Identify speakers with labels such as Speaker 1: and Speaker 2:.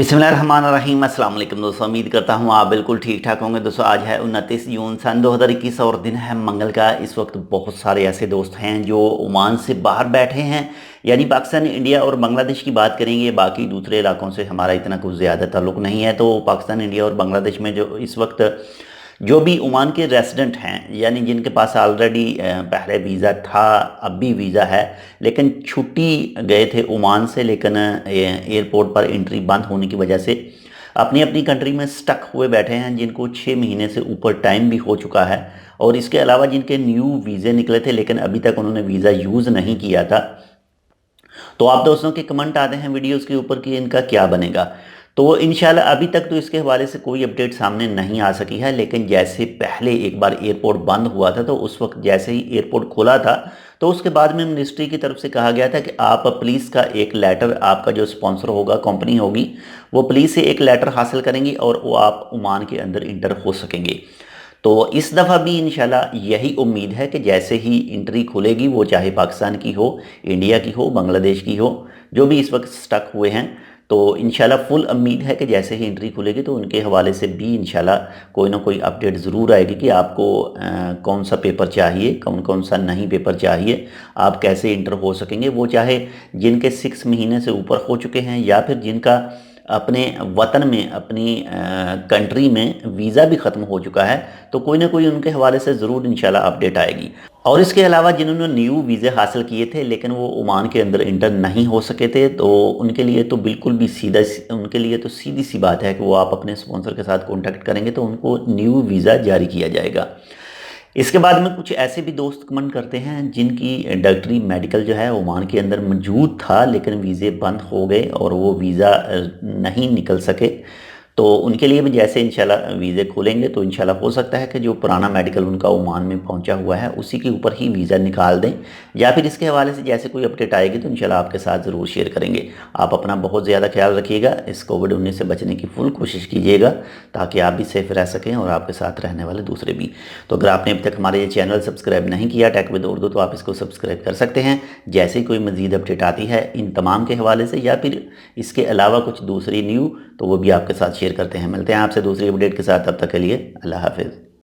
Speaker 1: बिस्मिल्लाहिर्रहमानिर्रहीम। अस्सलाम वालेकुम दोस्तों, उम्मीद करता हूँ आप बिल्कुल ठीक ठाक होंगे। दोस्तों आज है 29 जून सन 2021 और दिन है मंगल का। इस वक्त बहुत सारे ऐसे दोस्त हैं जो ओमान से बाहर बैठे हैं, यानी पाकिस्तान, इंडिया और बांग्लादेश की बात करेंगे। बाकी दूसरे इलाकों से हमारा इतना कुछ ज़्यादा ताल्लुक़ नहीं है। तो पाकिस्तान, इंडिया और बांग्लादेश में जो इस वक्त जो भी ओमान के रेसिडेंट हैं, यानी जिनके पास ऑलरेडी पहले वीज़ा था, अब भी वीज़ा है, लेकिन छुट्टी गए थे ओमान से, लेकिन एयरपोर्ट पर एंट्री बंद होने की वजह से अपनी अपनी कंट्री में स्टक हुए बैठे हैं, जिनको 6 महीने से ऊपर टाइम भी हो चुका है। और इसके अलावा जिनके न्यू वीज़े निकले थे लेकिन अभी तक उन्होंने वीज़ा यूज़ नहीं किया था, तो आप दोस्तों के कमेंट आते हैं वीडियोस के ऊपर कि इनका क्या बनेगा। तो इंशाल्लाह अभी तक तो इसके हवाले से कोई अपडेट सामने नहीं आ सकी है, लेकिन जैसे पहले एक बार एयरपोर्ट बंद हुआ था तो उस वक्त जैसे ही एयरपोर्ट खुला था तो उसके बाद में मिनिस्ट्री की तरफ से कहा गया था कि आप प्लीज़ का एक लेटर, आपका जो स्पॉन्सर होगा, कंपनी होगी, वो प्लीज़ से एक लेटर हासिल करेंगी और वो आप ओमान के अंदर इंटर हो सकेंगे। तो इस दफ़ा भी इंशाल्लाह यही उम्मीद है कि जैसे ही एंट्री खुलेगी, वो चाहे पाकिस्तान की हो, इंडिया की हो, बांग्लादेश की हो, जो भी इस वक्त स्टक हुए हैं, तो इंशाल्लाह फुल उम्मीद है कि जैसे ही एंट्री खुलेगी तो उनके हवाले से भी इंशाल्लाह कोई ना कोई अपडेट ज़रूर आएगी कि आपको कौन सा पेपर चाहिए, कौन कौन सा नहीं पेपर चाहिए, आप कैसे इंटर हो सकेंगे। वो चाहे जिनके 6 महीने से ऊपर हो चुके हैं या फिर जिनका अपने वतन में, अपनी कंट्री में वीज़ा भी ख़त्म हो चुका है, तो कोई ना कोई उनके हवाले से ज़रूर इंशाल्लाह अपडेट आएगी। और इसके अलावा जिन्होंने न्यू वीज़े हासिल किए थे लेकिन वो ओमान के अंदर इंटर नहीं हो सके थे, तो उनके लिए तो बिल्कुल भी उनके लिए तो सीधी सी बात है कि वो आप अपने स्पॉन्सर के साथ कॉन्टैक्ट करेंगे तो उनको न्यू वीज़ा जारी किया जाएगा। इसके बाद में कुछ ऐसे भी दोस्त कमेंट करते हैं जिनकी डॉक्टरी मेडिकल जो है ओमान के अंदर मौजूद था, लेकिन वीज़े बंद हो गए और वो वीज़ा नहीं निकल सके। तो उनके लिए भी जैसे इंशाल्लाह वीज़े खुलेंगे तो इंशाल्लाह हो सकता है कि जो पुराना मेडिकल उनका ओमान में पहुंचा हुआ है उसी के ऊपर ही वीज़ा निकाल दें, या फिर इसके हवाले से जैसे कोई अपडेट आएगी तो इंशाल्लाह आपके साथ ज़रूर शेयर करेंगे। आप अपना बहुत ज़्यादा ख्याल रखिएगा, इस कोविड-19 से बचने की फुल कोशिश कीजिएगा ताकि आप भी सेफ रह सकें और आपके साथ रहने वाले दूसरे भी। तो अगर आपने अभी तक हमारे ये चैनल सब्सक्राइब नहीं किया टेक विद उर्दू, तो आप इसको सब्सक्राइब कर सकते हैं। जैसे ही कोई मज़ीद अपडेट आती है इन तमाम के हवाले से या फिर इसके अलावा कुछ दूसरी न्यू, तो वो भी आपके साथ शेयर करते हैं। मिलते हैं आपसे दूसरी अपडेट के साथ, तब तक के लिए अल्लाह हाफिज़।